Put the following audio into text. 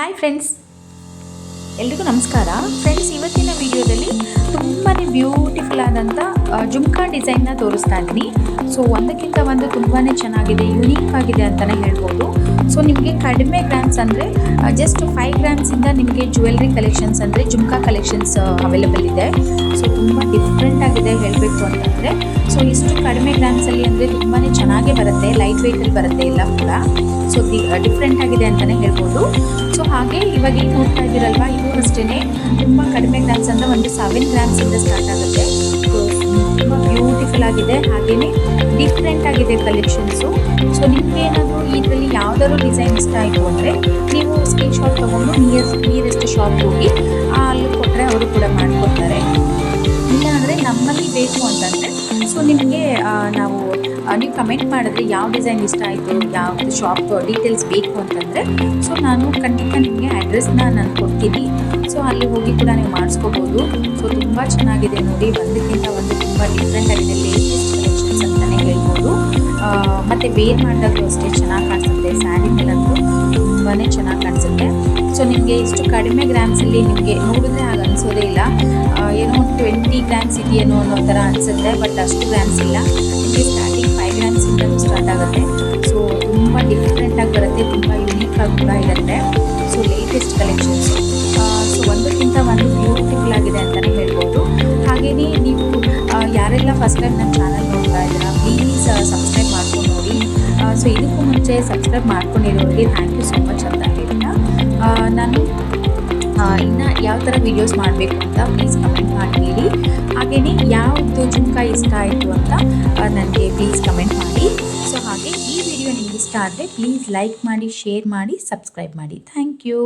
Hi friends, ಎಲ್ರಿಗೂ ನಮಸ್ಕಾರ. Friends, ಇವತ್ತಿನ ವಿಡಿಯೋದಲ್ಲಿ ತುಂಬಾ ಬ್ಯೂಟಿಫುಲ್ ಆದಂಥ ಜುಮ್ಕಾ ಡಿಸೈನ್ನ ತೋರಿಸ್ತಾ ಇದ್ದೀನಿ. ಸೊ ಒಂದಕ್ಕಿಂತ ಒಂದು ತುಂಬಾ ಚೆನ್ನಾಗಿದೆ, ಯುನೀಕ್ ಆಗಿದೆ ಅಂತಲೇ ಹೇಳ್ಬೋದು. ಸೊ ನಿಮಗೆ ಕಡಿಮೆ ಗ್ರಾಮ್ಸ್ ಅಂದರೆ ಜಸ್ಟ್ 5 ಗ್ರಾಮ್ಸಿಂದ ನಿಮಗೆ ಜ್ಯುವೆಲ್ರಿ ಕಲೆಕ್ಷನ್ಸ್ ಅಂದರೆ ಜುಮ್ಕಾ ಕಲೆಕ್ಷನ್ಸ್ ಅವೈಲೇಬಲ್ ಇದೆ. ಸೊ ತುಂಬ ಡಿಫ್ರೆಂಟ್ ಆಗಿದೆ ಹೇಳಬೇಕು ಅಂತಂದರೆ. ಸೊ ಇಷ್ಟು ಕಡಿಮೆ ಗ್ರಾಮ್ಸಲ್ಲಿ ಅಂದರೆ ತುಂಬಾ ಚೆನ್ನಾಗೇ ಬರುತ್ತೆ, ಲೈಟ್ ವೆಯ್ಟಲ್ಲಿ ಬರುತ್ತೆ ಎಲ್ಲ ಕೂಡ. ಸೊ ಡಿಫ್ರೆಂಟ್ ಆಗಿದೆ ಅಂತಲೇ ಹೇಳ್ಬೋದು. ಸೊ ಹಾಗೆ ಇವಾಗ ಏನು ನೋಡ್ತಾ ಇದ್ದೀರಲ್ವ, ಇದು ಅಷ್ಟೇ ತುಂಬ ಕಡಿಮೆ ಗ್ರಾಮ್ಸ್ ಅಂದರೆ ಒಂದು 7 ಗ್ರಾಮ್ಸಿಂದ ಸ್ಟಾರ್ಟ್ ಆಗುತ್ತೆ. ಸೊ ತುಂಬ ಬ್ಯೂಟಿಫುಲ್ ಆಗಿದೆ, ಹಾಗೆಯೇ ಡಿಫ್ರೆಂಟ್ ಆಗಿದೆ ಕಲೆಕ್ಷನ್ಸು. ಸೊ ನಿಮಗೆ ಏನಾದರೂ ಇದರಲ್ಲಿ ಯಾವುದಾದ್ರು ಡಿಸೈನ್ ಇಷ್ಟ ಆಯಿತು ಅಂದರೆ ನೀವು ಸ್ಕ್ರೀನ್ ಶಾಟ್ ತೊಗೊಂಡು ನಿಯರೆಸ್ಟ್ ಶಾಪ್ಗೆ ಹೋಗಿ ಅಲ್ಲಿ ಕೊಟ್ಟರೆ ಅವರು ಕೂಡ ಮಾಡಿಕೊಡ್ತಾರೆ. ಇಲ್ಲ ಅಂದರೆ ನಮ್ಮಲ್ಲಿ ಬೇಕು ಅಂತಂದರೆ ಸೊ ನಿಮಗೆ ನೀವು ಕಮೆಂಟ್ ಮಾಡಿದ್ರೆ ಯಾವ ಡಿಸೈನ್ ಇಷ್ಟ ಆಯಿತು, ಯಾವುದು ಶಾಪ್ ಡೀಟೇಲ್ಸ್ ಬೇಕು ಅಂತಂದರೆ ಸೊ ನಾನು ಖಂಡಿತ ನಿಮಗೆ ಅಡ್ರೆಸ್ನ ನಾನು ಕೊಡ್ತೀನಿ. ಸೊ ಅಲ್ಲಿ ಹೋಗಿ ಕೂಡ ನೀವು ಮಾಡಿಸ್ಕೋಬೋದು. ಸೊ ತುಂಬ ಚೆನ್ನಾಗಿದೆ ನೋಡಿ, ಒಂದಕ್ಕಿಂತ ಒಂದು ತುಂಬ ಡಿಫ್ರೆಂಟ್ ಆಗಿದೆ, ಲೇಟೆಸ್ಟ್ ಕಲೆಕ್ಷನ್ಸ್ ಅಂತಲೇ ಹೇಳ್ಬೋದು. ಮತ್ತು ವೇರ್ ಮಾಡಿದಾಗೂ ಅಷ್ಟೇ ಚೆನ್ನಾಗಿ ಕಾಣಿಸುತ್ತೆ, ಸ್ಯಾರಿ ಮೇಲಂತೂ ತುಂಬಾ ಚೆನ್ನಾಗಿ ಕಾಣಿಸುತ್ತೆ. ಸೊ ನಿಮಗೆ ಇಷ್ಟು ಕಡಿಮೆ ಗ್ರಾಮ್ಸಲ್ಲಿ ನಿಮಗೆ ನೋಡಿದ್ರೆ ಹಾಗೆ ಅನಿಸೋದೇ ಇಲ್ಲ, ಏನೋ 20 ಗ್ರಾಮ್ಸ್ ಇದೆಯೇನೋ ಅನ್ನೋ ಥರ ಅನಿಸುತ್ತೆ. ಬಟ್ ಅಷ್ಟು ಗ್ರಾಮ್ಸ್ ಇಲ್ಲ, ನಿಮಗೆ ಸ್ಟಾರ್ಟಿಂಗ್ 5 ಗ್ರಾಮ್ಸಿಂದ ಸ್ಟಾರ್ಟ್ ಆಗುತ್ತೆ. ಸೊ ತುಂಬ ಡಿಫ್ರೆಂಟಾಗಿ ಬರುತ್ತೆ, ತುಂಬ ಯುನೀಕಾಗಿ ಕೂಡ ಇರುತ್ತೆ. So latest collections. ಸೊ ಒಂದಕ್ಕಿಂತ ಒಂದು ಬ್ಯೂಟಿಫುಲ್ ಆಗಿದೆ ಅಂತಲೇ ಹೇಳ್ಬೋದು. ಹಾಗೆಯೇ ನೀವು ಯಾರೆಲ್ಲ ಫಸ್ಟ್ ಟೈಮ್ ನನ್ನ ಚಾನಲ್ ನೋಡ್ತಾ ಇದ್ದೀರಾ, ಪ್ಲೀಸ್ ಸಬ್ಸ್ಕ್ರೈಬ್ ಮಾಡ್ಕೊಂಡು ನೋಡಿ. ಸೊ ಇದಕ್ಕೂ ಮುಂಚೆ ಸಬ್ಸ್ಕ್ರೈಬ್ ಮಾಡ್ಕೊಂಡಿರೋರಿಗೆ ಥ್ಯಾಂಕ್ ಯು ಸೊ ಮಚ್ ಅಂತ ಹೇಳ್ತಾ ನಾನು ಇನ್ನು ಯಾವ ಥರ ವೀಡಿಯೋಸ್ ಮಾಡಬೇಕು ಅಂತ ಪ್ಲೀಸ್ ಕಮೆಂಟ್ ಮಾಡಿ ಹೇಳಿ. ಹಾಗೆಯೇ ಯಾವುದು ಜುಮ್ಕಾ ಇಷ್ಟ ಆಯಿತು ಅಂತ ನನಗೆ ಪ್ಲೀಸ್ ಕಮೆಂಟ್ ಮಾಡಿ. ಸೊ ಹಾಗೆ ಈ ವಿಡಿಯೋ ನಿಮಗೆ ಇಷ್ಟ ಆದರೆ ಪ್ಲೀಸ್ ಲೈಕ್ ಮಾಡಿ, ಶೇರ್ ಮಾಡಿ, ಸಬ್ಸ್ಕ್ರೈಬ್ ಮಾಡಿ. Thank you.